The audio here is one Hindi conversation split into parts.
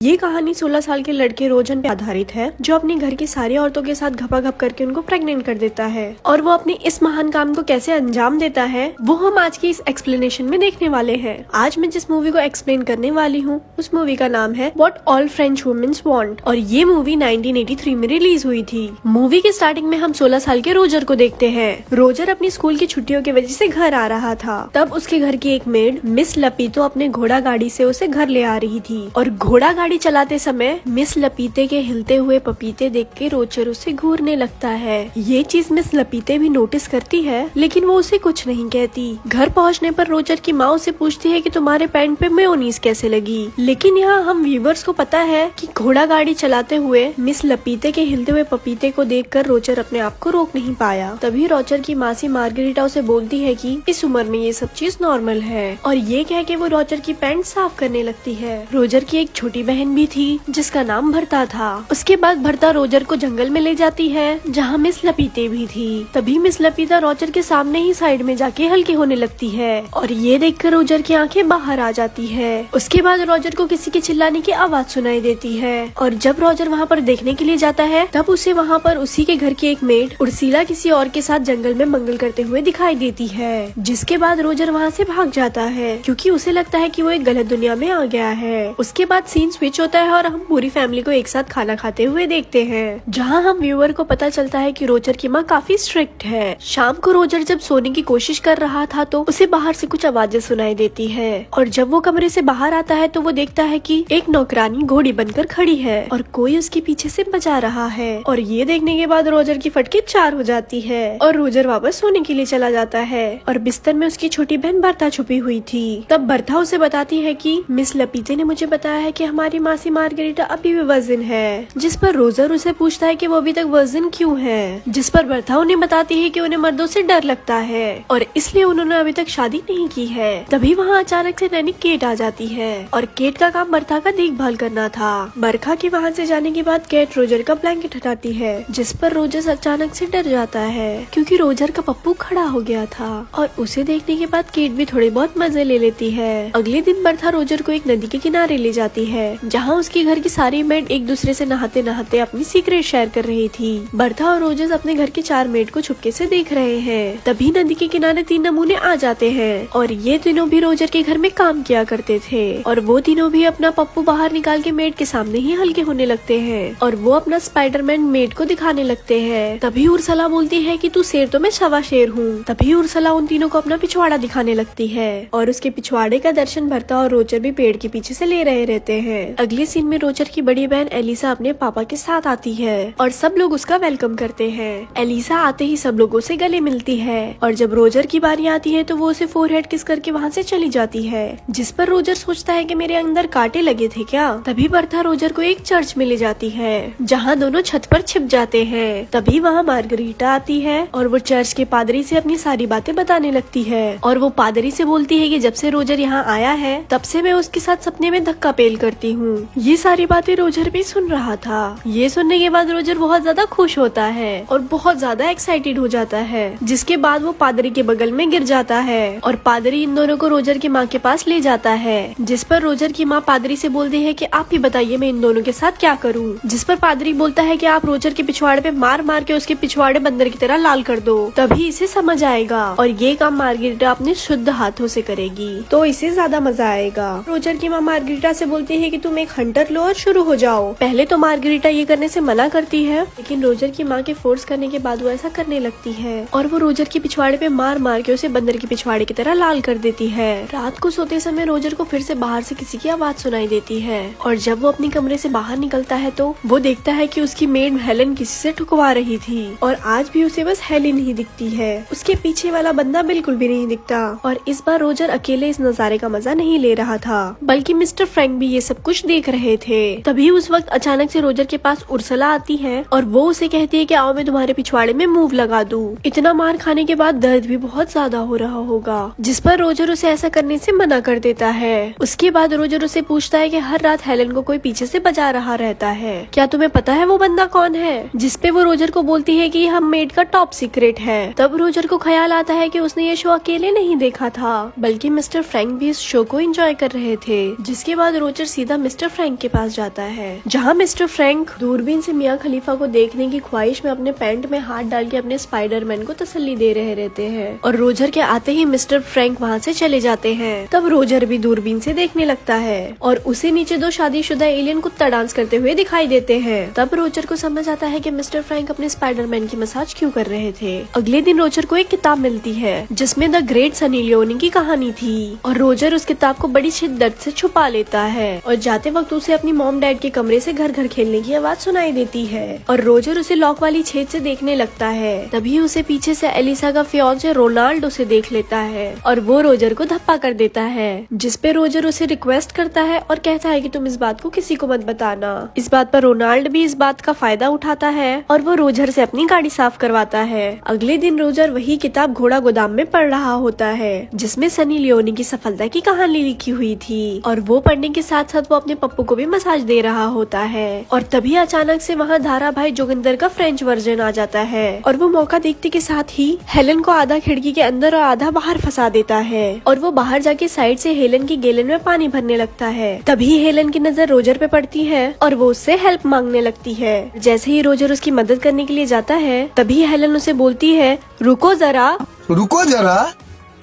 ये कहानी 16 साल के लड़के रोजन पे आधारित है, जो अपने घर की सारी औरतों के साथ घपाघप करके उनको प्रेग्नेंट कर देता है और वो अपने इस महान काम को कैसे अंजाम देता है वो हम आज की इस एक्सप्लेनेशन में देखने वाले हैं। आज मैं जिस मूवी को एक्सप्लेन करने वाली हूँ उस मूवी का नाम है what all French womens want और ये मूवी 1983 में रिलीज हुई थी। मूवी के स्टार्टिंग में हम 16 साल के रोजर को देखते हैं। रोजर अपनी स्कूल की छुट्टियों की वजह से घर आ रहा था। तब उसके घर की एक मेड मिस लपीतो अपने घोड़ा गाड़ी से उसे घर ले आ रही थी और घोड़ा गाड़ी चलाते समय मिस लपीते के हिलते हुए पपीते देख के रोजर उसे घूरने लगता है। ये चीज मिस लपीते भी नोटिस करती है, लेकिन वो उसे कुछ नहीं कहती। घर पहुंचने पर रोजर की माँ उसे पूछती है कि तुम्हारे पैंट पे मेयोनीज कैसे लगी, लेकिन यहाँ हम व्यूवर्स को पता है कि घोड़ा गाड़ी चलाते हुए मिस लपीते के हिलते हुए पपीते को देखकर रोजर अपने आप को रोक नहीं पाया। तभी रोजर की मासी मार्गरीटा उसे बोलती है कि इस उम्र में ये सब चीज नॉर्मल है और ये कह के वो रोजर की पैंट साफ करने लगती है। रोजर की एक छोटी बहन भी थी जिसका नाम भरता था। उसके बाद भरता रोजर को जंगल में ले जाती है जहाँ मिस लपीते भी थी। तभी मिस लपीता रोजर के सामने ही साइड में जाके हल्की होने लगती है और ये देखकर रोजर की आंखें बाहर आ जाती है। उसके बाद रोजर को किसी के चिल्लाने की आवाज सुनाई देती है और जब रोजर वहाँ पर देखने के लिए जाता है तब उसे वहाँ पर उसी के घर की एक मेड उर्सिला किसी और के साथ जंगल में मंगल करते हुए दिखाई देती है। जिसके बाद रोजर वहाँ से भाग जाता है क्योंकि उसे लगता है कि वो एक गलत दुनिया में आ गया है। उसके बाद सीन स्विच होता है और हम पूरी फैमिली को एक साथ खाना खाते हुए देखते हैं, जहाँ हम व्यूअर को पता चलता है कि रोजर की माँ काफी स्ट्रिक्ट है। शाम को रोजर जब सोने की कोशिश कर रहा था तो उसे बाहर से कुछ आवाजें सुनाई देती है और जब वो कमरे से बाहर आता है तो वो देखता है कि एक नौकरानी घोड़ी बनकर खड़ी है और कोई उसके पीछे से बजा रहा है और ये देखने के बाद रोजर की फटके 4 हो जाती है और रोजर वापस सोने के लिए चला जाता है और बिस्तर में उसकी छोटी बहन बर्था छुपी हुई थी। तब बर्था उसे बताती है कि मिस लपीते ने मुझे बताया है कि हमारी मासी मार्गरीटा अभी भी वर्जिन है, जिस पर रोजर उसे पूछता है कि वो अभी तक वर्जिन क्यों है, जिस पर बर्था उन्हें बताती है कि उन्हें मर्दों से डर लगता है और इसलिए उन्होंने अभी तक शादी नहीं की है। तभी वहाँ अचानक से नैनी केट आ जाती है और केट का काम बर्था का देखभाल करना था। बरखा के वहाँ से जाने के बाद केट रोजर का ब्लैंकेट हटाती है, जिस पर रोजर अचानक से डर जाता है क्योंकि रोजर का पप्पू खड़ा हो गया था और उसे देखने के बाद केट भी थोड़े बहुत मजे ले लेती है। अगले दिन बर्था रोजर को एक नदी के किनारे ले जाती है जहाँ उसके घर की सारी मेड एक दूसरे से नहाते नहाते अपनी सीक्रेट शेयर कर रही थी। बर्था और रोजर अपने घर के 4 मेड को छुपके से देख रहे हैं। तभी नदी के किनारे 3 नमूने आ जाते हैं और ये तीनों भी रोजर के घर में काम किया करते थे और वो तीनों भी अपना पप्पू बाहर निकाल के मेड के सामने ही हल्के होने लगते हैं और वो अपना स्पाइडरमैन मेड को दिखाने लगते हैं। तभी उर्सला बोलती है कि तू शेर तो मैं सवा शेर हूँ। तभी उर्सला उन तीनों को अपना पिछवाड़ा दिखाने लगती है और उसके पिछवाड़े का दर्शन भरता और रोजर भी पेड़ के पीछे से ले रहे रहते हैं। अगले सीन में रोजर की बड़ी बहन एलिसा अपने पापा के साथ आती है और सब लोग उसका वेलकम करते हैं। एलिसा आते ही सब लोगों से गले मिलती है और जब रोजर की बारी आती है तो वो उसे फोरहेड किस करके वहाँ से चली जाती है, जिस पर रोजर सोचता है कि मेरे अंदर कांटे लगे थे क्या। तभी बर्था रोजर को एक चर्च में ले जाती है जहाँ दोनों छत पर छिप जाते हैं। तभी वहाँ मार्गरीटा आती है और वो चर्च के पादरी से अपनी सारी बातें बताने लगती है और वो पादरी से बोलती है कि जब से रोजर यहाँ आया है तब से मैं उसके साथ सपने में धक्का पेल करती हूँ। ये सारी बातें रोजर भी सुन रहा था। ये सुनने के बाद रोजर बहुत ज्यादा खुश होता है और बहुत ज्यादा एक्साइटेड हो जाता है, जिसके बाद वो पादरी के बगल में गिर जाता है और पादरी इन दोनों को रोजर की माँ के पास ले जाता है, जिस पर रोजर की माँ पादरी से बोलती है कि आप ही बताइए मैं इन दोनों के साथ क्या करूँ। जिस पर पादरी बोलता है कि आप रोजर के पिछवाड़े पे मार मार के उसके पिछवाड़े बंदर की तरह लाल कर दो, तभी इसे समझ आएगा और ये काम मार्गरीटा अपने शुद्ध हाथों से करेगी तो इसे ज्यादा मजा आएगा। रोजर की माँ मार्गरीटा से बोलती है कि तुम एक हंटर लो और शुरू हो जाओ। पहले तो मार्गरीटा ये करने से मना करती है, लेकिन रोजर की माँ के फोर्स करने के बाद वो ऐसा करने लगती है और वो रोजर के पिछवाड़े पे मार मार के उसे बंदर के पिछवाड़े की तरह लाल कर देती है। रात को सोते समय रोजर को फिर से बाहर से किसी की आवाज सुनाई देती है और जब वो अपने कमरे से बाहर निकलता है तो वो देखता है कि उसकी मेड हेलन किसी से ठुकवा रही थी और आज भी उसे बस हेलन ही दिखती है, उसके पीछे वाला बंदा बिल्कुल भी नहीं दिखता। और इस बार रोजर अकेले इस नजारे का मजा नहीं ले रहा था, बल्कि मिस्टर फ्रैंक भी ये सब कुछ देख रहे थे। तभी उस वक्त अचानक से रोजर के पास उर्सला आती है और वो उसे कहती है कि आओ मैं तुम्हारे पिछवाड़े में मूव लगा दूं। इतना मार खाने के बाद दर्द भी बहुत ज्यादा हो रहा होगा, जिस पर रोजर उसे ऐसा करने से मना कर देता है। उसके बाद रोजर उसे पूछता है कि हर रात हेलन को कोई पीछे से बजा रहा रहता है, क्या तुम्हें पता है वो बंदा कौन है। जिस पे वो रोजर को बोलती है कि हम मेड का टॉप सीक्रेट है। तब रोजर को ख्याल आता है कि उसने ये शो अकेले नहीं देखा था, बल्कि मिस्टर फ्रैंक भी इस शो को एंजॉय कर रहे थे। जिसके बाद रोजर सीधा मिस्टर मिस्टर फ्रैंक के पास जाता है, जहाँ मिस्टर फ्रैंक दूरबीन से मियाँ खलीफा को देखने की ख्वाहिश में अपने पैंट में हाथ डाल के अपने स्पाइडरमैन को तसल्ली दे रहे रहते हैं। और रोजर के आते ही मिस्टर फ्रैंक वहाँ से चले जाते हैं। तब रोजर भी दूरबीन से देखने लगता है और उसे नीचे दो शादीशुदा एलियन कुत्ता डांस करते हुए दिखाई देते हैं। तब रोजर को समझ आता है कि मिस्टर फ्रैंक अपने स्पाइडरमैन की मसाज क्यों कर रहे थे। अगले दिन रोजर को एक किताब मिलती है जिसमें द ग्रेट सनी लियोनी की कहानी थी और रोजर उस किताब को बड़ी शिद्दत से छुपा लेता है और जाते वक्त उसे अपनी मॉम डैड के कमरे से घर घर खेलने की आवाज सुनाई देती है और रोजर उसे लॉक वाली छेद से देखने लगता है। तभी उसे पीछे से एलिसा का फियांसे रोनाल्ड उसे देख लेता है और वो रोजर को धप्पा कर देता है, जिसपे रोजर उसे रिक्वेस्ट करता है और कहता है कि तुम इस बात को किसी को मत बताना। इस बात पर रोनाल्ड भी इस बात का फायदा उठाता है और वो रोजर से अपनी गाड़ी साफ करवाता है। अगले दिन रोजर वही किताब घोड़ा गोदाम में पढ़ रहा होता है जिसमें सनी लियोनी की सफलता की कहानी लिखी हुई थी और वो पढ़ने के साथ साथ वो अपने पप्पू को भी मसाज दे रहा होता है। और तभी अचानक से वहाँ धारा भाई जोगिंदर का फ्रेंच वर्जन आ जाता है और वो मौका देखते के साथ ही हेलन को आधा खिड़की के अंदर और आधा बाहर फंसा देता है और वो बाहर जाके साइड से हेलन की गैलन में पानी भरने लगता है। तभी हेलन की नजर रोजर पे पड़ती है और वो उससे हेल्प मांगने लगती है। जैसे ही रोजर उसकी मदद करने के लिए जाता है तभी हेलन उसे बोलती है रुको जरा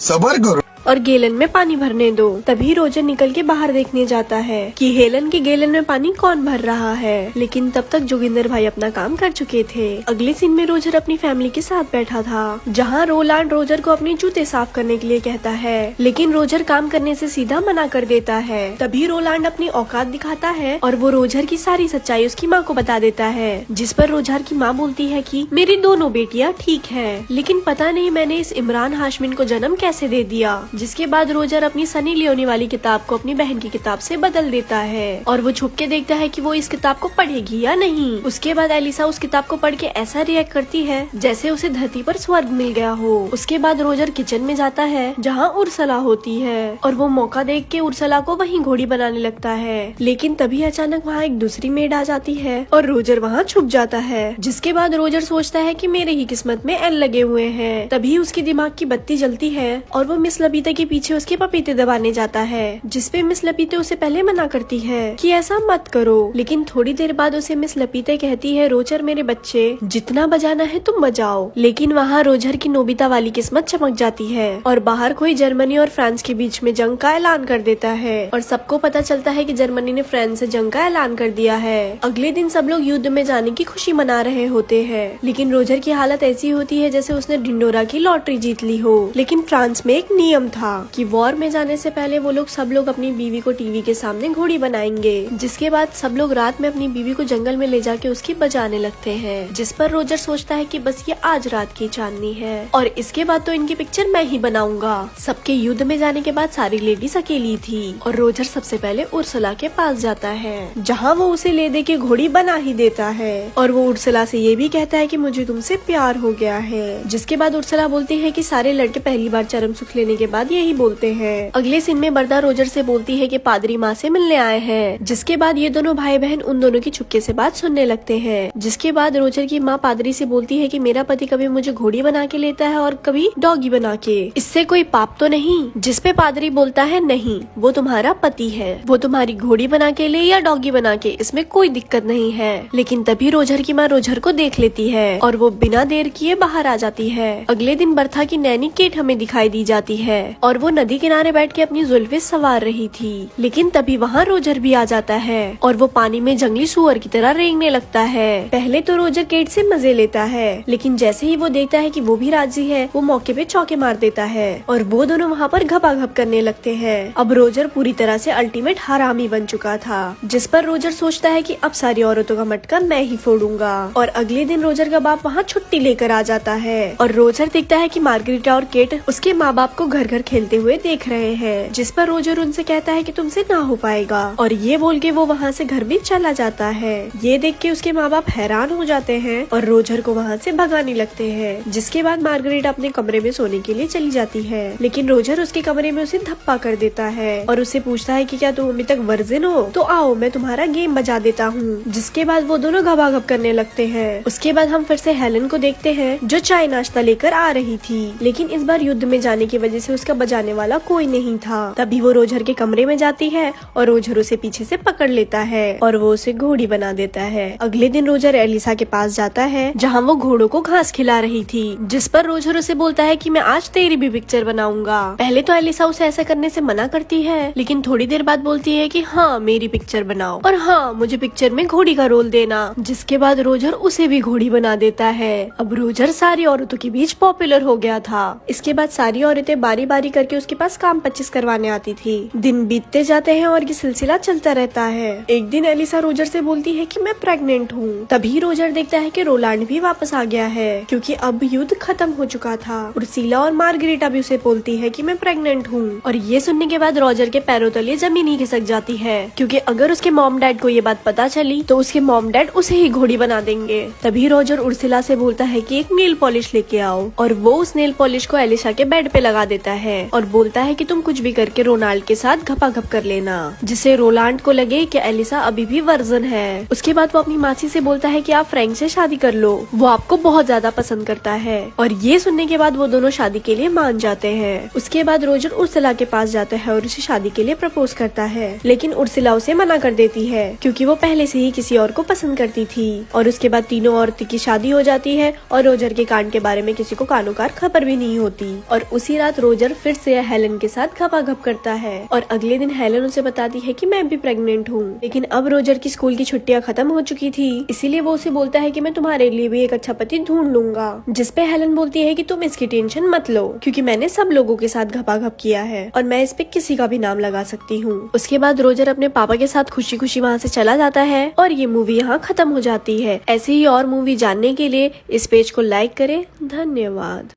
सबर करो और गैलन में पानी भरने दो। तभी रोजर निकल के बाहर देखने जाता है कि हेलन की गैलन में पानी कौन भर रहा है, लेकिन तब तक जोगिंदर भाई अपना काम कर चुके थे। अगले सीन में रोजर अपनी फैमिली के साथ बैठा था जहाँ रोलांड रोजर को अपने जूते साफ करने के लिए कहता है, लेकिन रोजर काम करने से सीधा मना कर देता है। तभी रोलांड अपनी औकात दिखाता है और वो रोजर की सारी सच्चाई उसकी माँ को बता देता है, जिस पर रोजर की माँ बोलती है कि मेरी दोनों बेटियाँ ठीक है, लेकिन पता नहीं मैंने इस इमरान हाशमिन को जन्म कैसे दे दिया। जिसके बाद रोजर अपनी सनी लियोनी वाली किताब को अपनी बहन की किताब से बदल देता है और वो छुप के देखता है कि वो इस किताब को पढ़ेगी या नहीं। उसके बाद एलिसा उस किताब को पढ़ के ऐसा रिएक्ट करती है जैसे उसे धरती पर स्वर्ग मिल गया हो। उसके बाद रोजर किचन में जाता है जहाँ उर्सला होती है और वो मौका देख के उर्सला को वहीं घोड़ी बनाने लगता है, लेकिन तभी अचानक वहाँ एक दूसरी मेड आ जाती है और रोजर वहाँ छुप जाता है। जिसके बाद रोजर सोचता है कि मेरे ही किस्मत में एल लगे हुए हैं। तभी उसके दिमाग की बत्ती जलती है और वो मिस लबीता के पीछे उसके पपीते दबाने जाता है, जिसपे मिस लपीते उसे पहले मना करती है कि ऐसा मत करो, लेकिन थोड़ी देर बाद उसे मिस लपीते कहती है रोजर मेरे बच्चे जितना बजाना है तुम बजाओ। लेकिन वहाँ रोजर की नोबिता वाली किस्मत चमक जाती है और बाहर कोई जर्मनी और फ्रांस के बीच में जंग का ऐलान कर देता है और सबको पता चलता है कि जर्मनी ने फ्रांस से जंग का ऐलान कर दिया है। अगले दिन सब लोग युद्ध में जाने की खुशी मना रहे होते हैं, लेकिन रोजर की हालत ऐसी होती है जैसे उसने ढिंडोरा की लॉटरी जीत ली हो। लेकिन फ्रांस में एक नियम था कि वॉर में जाने से पहले वो लोग सब लोग अपनी बीवी को टीवी के सामने घोड़ी बनाएंगे, जिसके बाद सब लोग रात में अपनी बीवी को जंगल में ले जाके उसकी बजाने लगते हैं। जिस पर रोजर सोचता है कि बस ये आज रात की चांदनी है और इसके बाद तो इनकी पिक्चर मैं ही बनाऊंगा। सबके युद्ध में जाने के बाद सारी लेडीज अकेली थी और रोजर सबसे पहले उर्सला के पास जाता है जहाँ वो उसे ले दे के घोड़ी बना ही देता है और वो उर्सला से ये भी कहता है कि मुझे तुमसे प्यार हो गया है। जिसके बाद उर्सला बोलती है कि सारे लड़के पहली बार चरम सुख लेने के बाद यही बोलते हैं। अगले सीन में बरदा रोजर से बोलती है कि पादरी माँ से मिलने आए हैं। जिसके बाद ये दोनों भाई बहन उन दोनों की चुपके से बात सुनने लगते हैं। जिसके बाद रोजर की माँ पादरी से बोलती है कि मेरा पति कभी मुझे घोड़ी बना के लेता है और कभी डॉगी बना के, इससे कोई पाप तो नहीं। जिसपे पादरी बोलता है नहीं, वो तुम्हारा पति है, वो तुम्हारी घोड़ी बना के ले या डॉगी बना के, इसमें कोई दिक्कत नहीं है। लेकिन तभी रोजर की माँ रोजर को देख लेती है और वो बिना देर किए बाहर आ जाती है। अगले दिन बर्था की नैनी केट हमें दिखाई दी जाती है और वो नदी किनारे बैठ के अपनी जुल्फे सवार रही थी, लेकिन तभी वहाँ रोजर भी आ जाता है और वो पानी में जंगली सुअर की तरह रेंगने लगता है। पहले तो रोजर केट से मजे लेता है, लेकिन जैसे ही वो देखता है कि वो भी राजी है, वो मौके पे चौके मार देता है और वो दोनों वहाँ पर घपाघप करने लगते हैं। अब रोजर पूरी तरह से अल्टीमेट हरामी बन चुका था, जिस पर रोजर सोचता है कि अब सारी औरतों का मटका मैं ही फोड़ूंगा। और अगले दिन रोजर का बाप वहाँ छुट्टी लेकर आ जाता है और रोजर देखता है कि मार्गरीटा और केट उसके माँ बाप को घर घर खेलते हुए देख रहे हैं, जिस पर रोजर उनसे कहता है कि तुमसे ना हो पाएगा और ये बोल के वो वहाँ से घर भी चला जाता है। ये देख के उसके माँ बाप हैरान हो जाते हैं और रोजर को वहाँ से भगाने लगते हैं। जिसके बाद मार्गरीटा अपने कमरे में सोने के लिए चली जाती है, लेकिन रोजर उसके कमरे में उसे धप्पा कर देता है और उससे पूछता है कि क्या तुम अभी तक वर्जिन हो, तो आओ मैं तुम्हारा गेम बजा देता हूँ। जिसके बाद वो दोनों घबाघब करने लगते हैं। उसके बाद हम फिर से हेलन को देखते हैं जो चाय नाश्ता लेकर आ रही थी, लेकिन इस बार युद्ध में जाने की वजह से उसका बजाने वाला कोई नहीं था। तभी वो रोजर के कमरे में जाती है और रोजर उसे पीछे से पकड़ लेता है और वो उसे घोड़ी बना देता है। अगले दिन रोजर एलिसा के पास जाता है जहाँ वो घोड़ों को घास खिला रही थी, जिस पर रोजर उसे बोलता है कि मैं आज तेरी भी पिक्चर बनाऊंगा। पहले तो एलिसा उसे ऐसा करने से मना करती है, लेकिन थोड़ी देर बाद बोलती है कि हाँ मेरी पिक्चर बनाओ और हाँ मुझे पिक्चर में घोड़ी का रोल देना, जिसके बाद रोजर उसे भी घोड़ी बना देता है। अब रोजर सारी औरतों के बीच पॉपुलर हो गया था। इसके बाद सारी औरतें बारी बारी करके उसके पास काम 25 करवाने आती थी। दिन बीतते जाते हैं और ये सिलसिला चलता रहता है। एक दिन एलिसा रोजर से बोलती है कि मैं प्रेग्नेंट हूँ। तभी रोजर देखता है कि रोलांड भी वापस आ गया है, क्योंकि अब युद्ध खत्म हो चुका था। उर्सिला और मार्गरेटा भी उसे बोलती है कि मैं प्रेग्नेंट हूँ। और ये सुनने के बाद रोजर के पैरों तले जमीन ही खिसक जाती है, क्योंकि अगर उसके मॉम डैड को ये बात पता चली तो उसके मॉम डैड उसे ही घोड़ी बना देंगे। तभी रोजर उर्सिला से बोलता है कि एक नेल पॉलिश लेके आओ, और वो उस नेल पॉलिश को एलिसा के बेड पे लगा देता है और बोलता है कि तुम कुछ भी करके रोनाल्ड के साथ घपाघप कर लेना, जिससे रोलांड को लगे कि एलिसा अभी भी वर्जन है। उसके बाद वो अपनी मासी से बोलता है कि आप फ्रैंक से शादी कर लो, वो आपको बहुत ज्यादा पसंद करता है। और ये सुनने के बाद वो दोनों शादी के लिए मान जाते हैं। उसके बाद रोजर उर्सिला के पास जाता है और उसे शादी के लिए प्रपोज करता है, लेकिन उर्सिला उसे मना कर देती है, क्योंकि वो पहले से ही किसी और को पसंद करती थी। और उसके बाद तीनों औरतों की शादी हो जाती है और रोजर के कांड के बारे में किसी को कानोकार खबर भी नहीं होती। और उसी रात रोजर फिर से हेलन के साथ घपाघप करता है और अगले दिन हेलन उसे बताती है कि मैं भी प्रेग्नेंट हूँ। लेकिन अब रोजर की स्कूल की छुट्टियां खत्म हो चुकी थी, इसीलिए वो उसे बोलता है कि मैं तुम्हारे लिए भी एक अच्छा पति ढूंढ लूंगा, जिसपे हेलन बोलती है कि तुम इसकी टेंशन मत लो, क्योंकि मैंने सब लोगों के साथ घपाघप किया है और मैं इस पे किसी का भी नाम लगा सकती हूँ। उसके बाद रोजर अपने पापा के साथ खुशी खुशी वहाँ से चला जाता है और ये मूवी यहाँ खत्म हो जाती है। ऐसे ही और मूवी जानने के लिए इस पेज को लाइक करें। धन्यवाद।